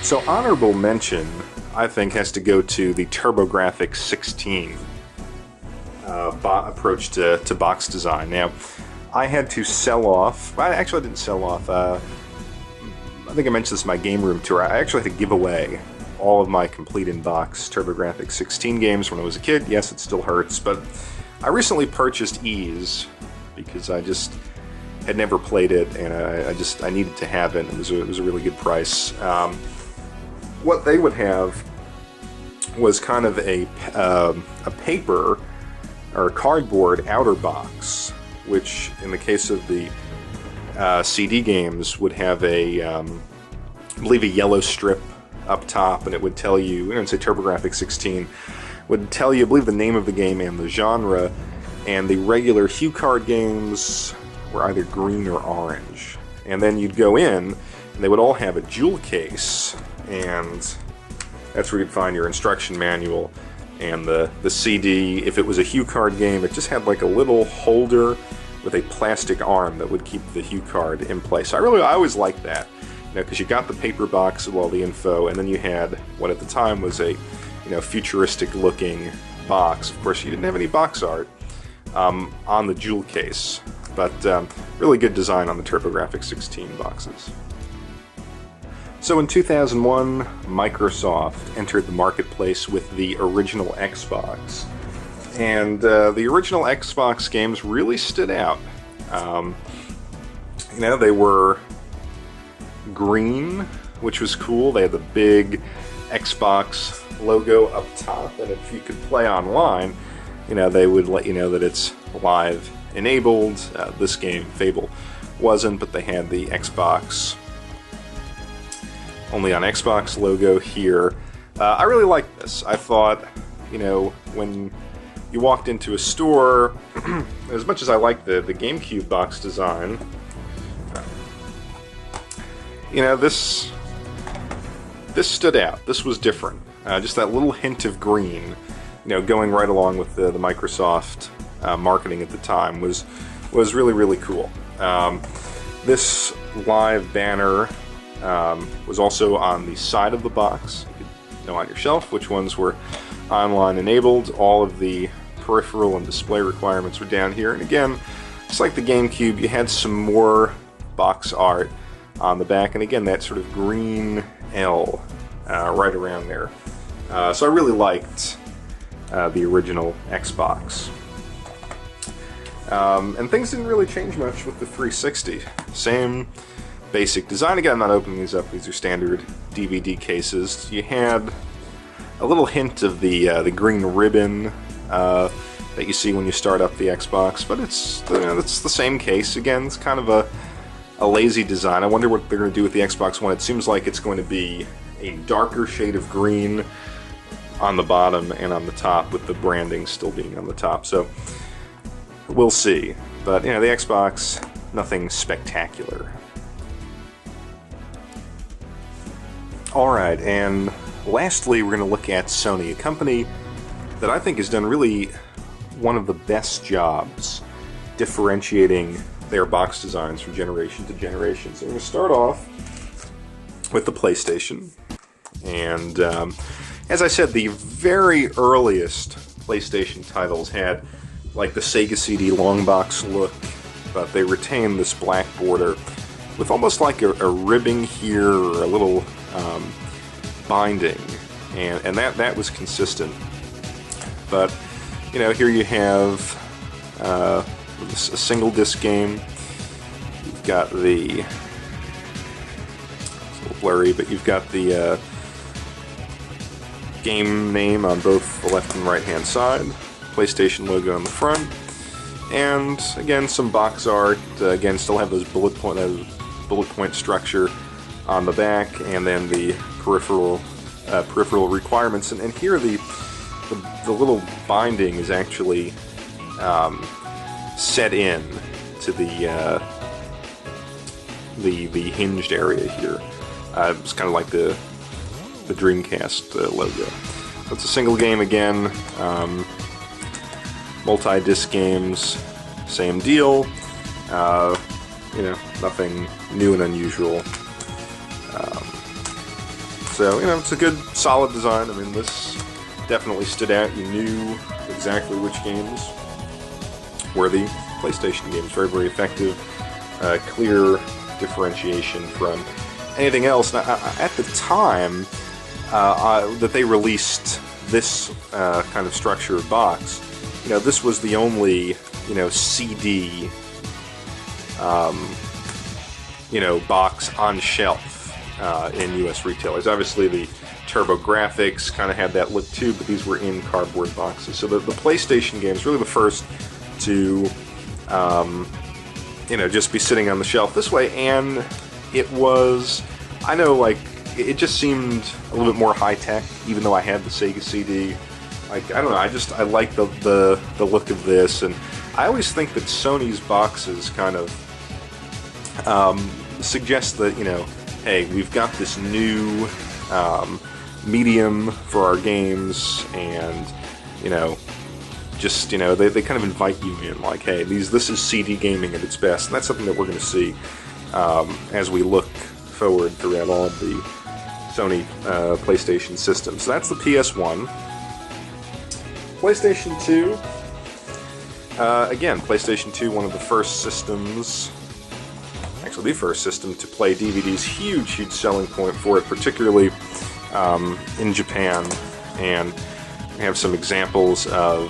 So honorable mention, I think, has to go to the TurboGrafx 16 approach to box design. Now, I had to sell off, actually I didn't sell off, I think I mentioned this in my game room tour, I actually had to give away all of my complete in-box TurboGrafx 16 games when I was a kid. Yes, it still hurts, but I recently purchased Ease because I just had never played it, and I needed to have it. It was a really good price. What they would have was kind of a paper or a cardboard outer box, which in the case of the CD games would have I believe a yellow strip up top, and it would tell you, I would say TurboGrafx 16, would tell you, I believe, the name of the game and the genre, and the regular HuCard games were either green or orange. And then you'd go in, and they would all have a jewel case, and that's where you'd find your instruction manual. And the CD, if it was a HuCard game, it just had like a little holder with a plastic arm that would keep the HuCard in place. So I always liked that, because you got the paper box with all the info, and then you had what at the time was a futuristic looking box. Of course, you didn't have any box art on the jewel case, but really good design on the TurboGrafx 16 boxes. So in 2001, Microsoft entered the marketplace with the original Xbox. And the original Xbox games really stood out. They were green, which was cool. They had the big Xbox logo up top, and if you could play online, they would let you know that it's live enabled. This game, Fable, wasn't, but they had the Xbox only on Xbox logo here. I really liked this. I thought, when you walked into a store, as much as I liked the GameCube box design, this stood out. This was different. Just that little hint of green, going right along with the Microsoft marketing at the time was really, really cool. This live banner was also on the side of the box. You could know on your shelf which ones were online enabled. All of the peripheral and display requirements were down here. And again, just like the GameCube, you had some more box art on the back. And again, that sort of green L right around there. So I really liked the original Xbox. And things didn't really change much with the 360. Same basic design. Again, I'm not opening these up. These are standard DVD cases. You had a little hint of the green ribbon that you see when you start up the Xbox, but it's the same case. Again, it's kind of a lazy design. I wonder what they're going to do with the Xbox One. It seems like it's going to be a darker shade of green on the bottom and on the top, with the branding still being on the top. So we'll see. But the Xbox, nothing spectacular. Alright, and lastly we're going to look at Sony, a company that I think has done really one of the best jobs differentiating their box designs from generation to generation. So we're going to start off with the PlayStation. And as I said, the very earliest PlayStation titles had like the Sega CD long box look, but they retained this black border with almost like a ribbing here, or a little binding, and that was consistent. But here you have a single disc game. You've got it's a little blurry, but you've got the game name on both the left and right hand side, PlayStation logo on the front, and again some box art. Again, still have those bullet point structure on the back, and then the peripheral requirements. And here the little binding is actually set in to the hinged area here. It's kind of like the Dreamcast logo. So it's a single game again. Multi-disc games, same deal. Nothing new and unusual. So, you know, it's a good, solid design. I mean, this definitely stood out. You knew exactly which games were the PlayStation games. Very, very effective. Clear differentiation from anything else. Now, at the time that they released this kind of structured box, you know, this was the only, you know, CD, you know, box on shelf in U.S. retailers. Obviously, the TurboGrafx kind of had that look too, but these were in cardboard boxes. So the PlayStation games really the first to, you know, just be sitting on the shelf this way, and it was, I know, like, it just seemed a little bit more high-tech, even though I had the Sega CD. Like, I don't know, I like the look of this, and I always think that Sony's boxes kind of suggest that, you know, hey, we've got this new medium for our games, and, you know, just, you know, they kind of invite you in, like, hey, this is CD gaming at its best, and that's something that we're going to see as we look forward throughout all of the Sony PlayStation systems. So that's the PS1. PlayStation 2, again, PlayStation 2, one of the first systems, actually the first system to play DVDs, huge selling point for it, particularly in Japan, and we have some examples of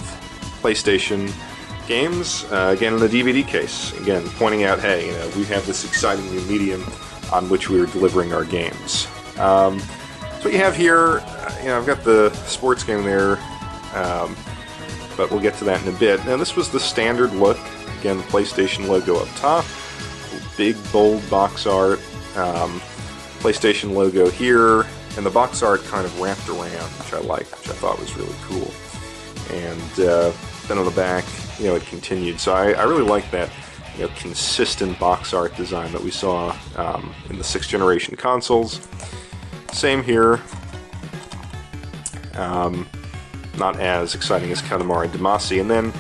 PlayStation games, again in the DVD case, again pointing out, hey, you know, we have this exciting new medium on which we are delivering our games. So what you have here, you know, I've got the sports game there, but we'll get to that in a bit. Now this was the standard look, again the PlayStation logo up top, big bold box art, PlayStation logo here, and the box art kind of wrapped around, which I liked, which I thought was really cool. And then on the back, you know, it continued. So I really like that, you know, consistent box art design that we saw in the 6th generation consoles. Same here. Not as exciting as Katamari Damacy. And then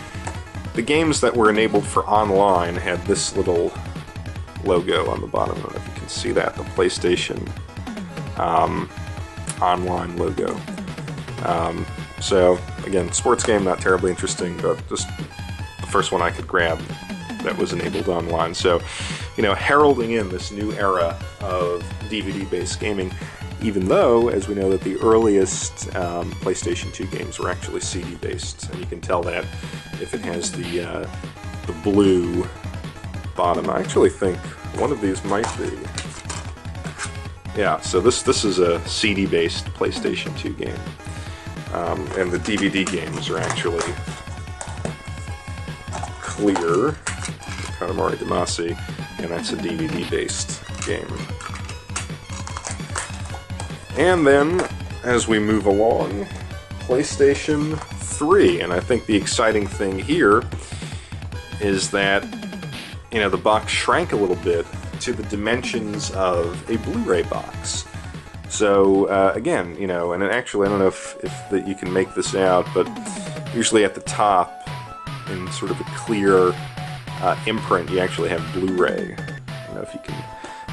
the games that were enabled for online had this little logo on the bottom. I don't know if you can see that, the PlayStation online logo. So, again, sports game, not terribly interesting, but just the first one I could grab that was enabled online. So, you know, heralding in this new era of DVD-based gaming, even though, as we know, that the earliest PlayStation 2 games were actually CD-based, and you can tell that if it has the blue bottom. I actually think one of these might be. Yeah, so this is a CD-based PlayStation 2 game. And the DVD games are actually clear. Katamari Damacy, and that's a DVD-based game. And then, as we move along, PlayStation 3. And I think the exciting thing here is that, you know, the box shrank a little bit to the dimensions of a Blu-ray box. So, again, you know, and actually I don't know if that you can make this out, but usually at the top, in sort of a clear imprint, you actually have Blu-ray. I don't know if you can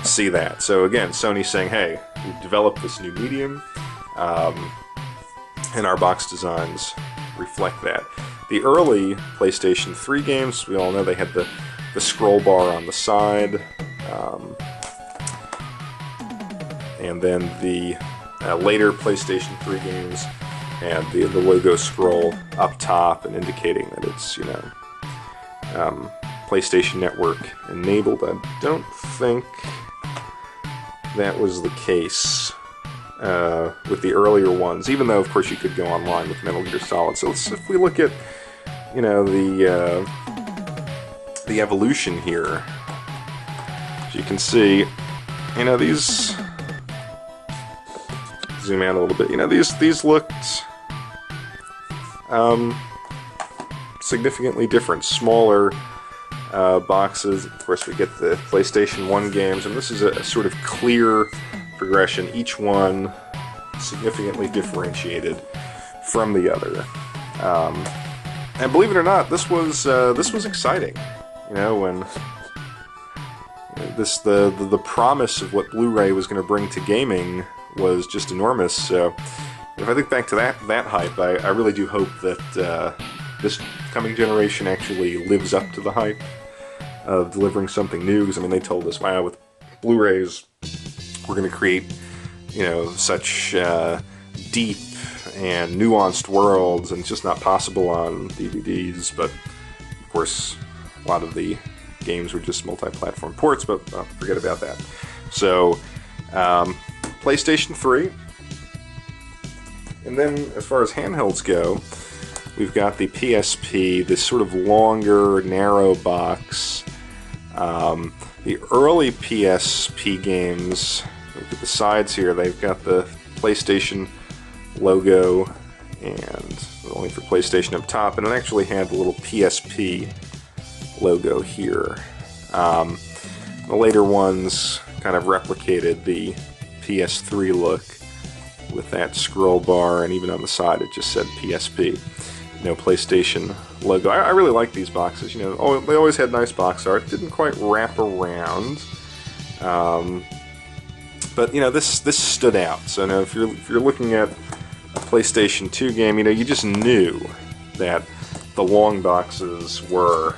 see that. So again, Sony's saying, hey, we've developed this new medium, and our box designs reflect that. The early PlayStation 3 games, we all know they had the scroll bar on the side, and then the later PlayStation 3 games had the logo scroll up top and indicating that it's, you know, PlayStation Network enabled. I don't think that was the case with the earlier ones, even though, of course, you could go online with Metal Gear Solid. So if we look at, you know, the evolution here, as you can see, you know, these, zoom out a little bit, you know, these looked significantly different, smaller boxes. Of course, we get the PlayStation 1 games, and this is a sort of clear progression, each one significantly differentiated from the other. And believe it or not, this was exciting. You know, when the promise of what Blu-ray was going to bring to gaming was just enormous. So if I think back to that hype, I really do hope that this coming generation actually lives up to the hype of delivering something new. Because I mean, they told us, wow, with Blu-rays, we're going to create, you know, such deep and nuanced worlds, and it's just not possible on DVDs. But of course, a lot of the games were just multi-platform ports, but forget about that. So, PlayStation 3. And then, as far as handhelds go, we've got the PSP, this sort of longer, narrow box. The early PSP games, look at the sides here, they've got the PlayStation logo, and only for PlayStation up top, and it actually had the little PSP logo here. The later ones kind of replicated the PS3 look with that scroll bar, and even on the side it just said PSP. You know, PlayStation logo. I really like these boxes. You know, they always had nice box art. Didn't quite wrap around, but you know, this stood out. So now, if you're looking at a PlayStation 2 game, you know, you just knew that the long boxes were,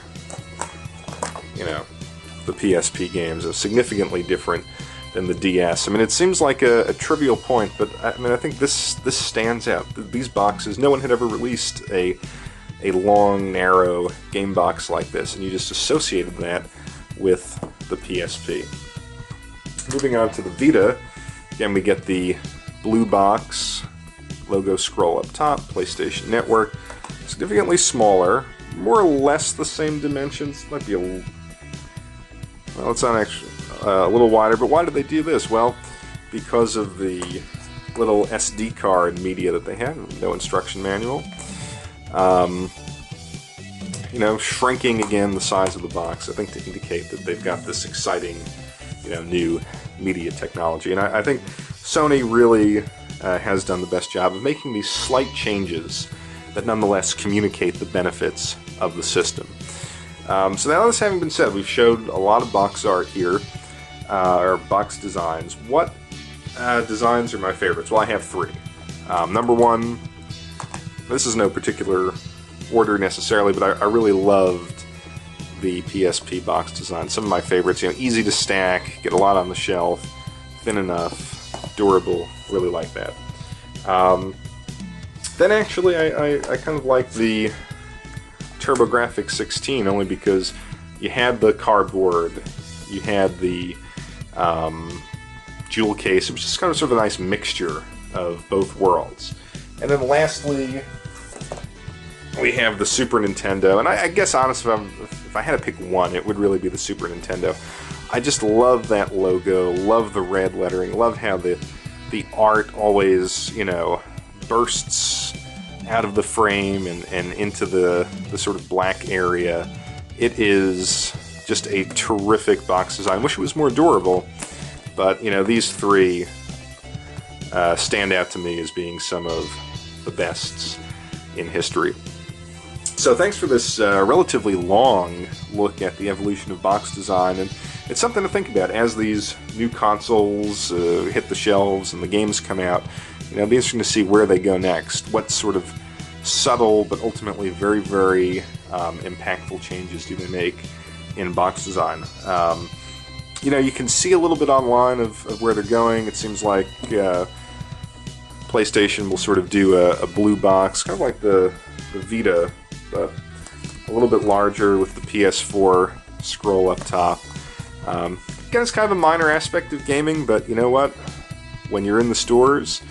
you know, the PSP games. Are significantly different than the DS. I mean, it seems like a trivial point, but I mean, I think this stands out. These boxes, no one had ever released a long, narrow game box like this, and you just associated that with the PSP. Moving on to the Vita, again, we get the blue box, logo scroll up top, PlayStation Network, significantly smaller, more or less the same dimensions. Might be well, it's not actually a little wider, but why did they do this? Well, because of the little SD card media that they had, no instruction manual. You know, shrinking again the size of the box, I think, to indicate that they've got this exciting, you know, new media technology. And I think Sony really has done the best job of making these slight changes that nonetheless communicate the benefits of the system. So now, this having been said, we've showed a lot of box art here, or box designs. What designs are my favorites? Well, I have three. Number one, this is no particular order necessarily, but I really loved the PSP box design. Some of my favorites, you know, easy to stack, get a lot on the shelf, thin enough, durable, really like that. Then actually, I kind of like the TurboGrafx 16, only because you had the cardboard, you had the jewel case. It was just kind of sort of a nice mixture of both worlds. And then lastly, we have the Super Nintendo, and I guess honestly, if I had to pick one, it would really be the Super Nintendo. I just love that logo, love the red lettering, love how the art always, you know, bursts out of the frame and into the sort of black area. It is just a terrific box design. I wish it was more durable, but you know, these three stand out to me as being some of the bests in history. So thanks for this relatively long look at the evolution of box design, and it's something to think about as these new consoles hit the shelves and the games come out. You know, it'll be interesting to see where they go next. What sort of subtle but ultimately very, very impactful changes do they make in box design? You know, you can see a little bit online of where they're going. It seems like PlayStation will sort of do a blue box, kind of like the Vita, but a little bit larger with the PS4 scroll up top. Again, it's kind of a minor aspect of gaming, but you know what? When you're in the stores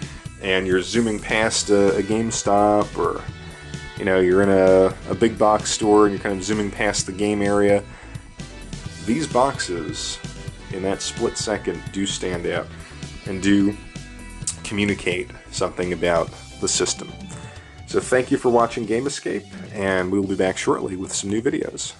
and you're zooming past a GameStop, or you know, you're in a big box store and you're kind of zooming past the game area, these boxes in that split second do stand out and do communicate something about the system. So thank you for watching Game Escape, and we will be back shortly with some new videos.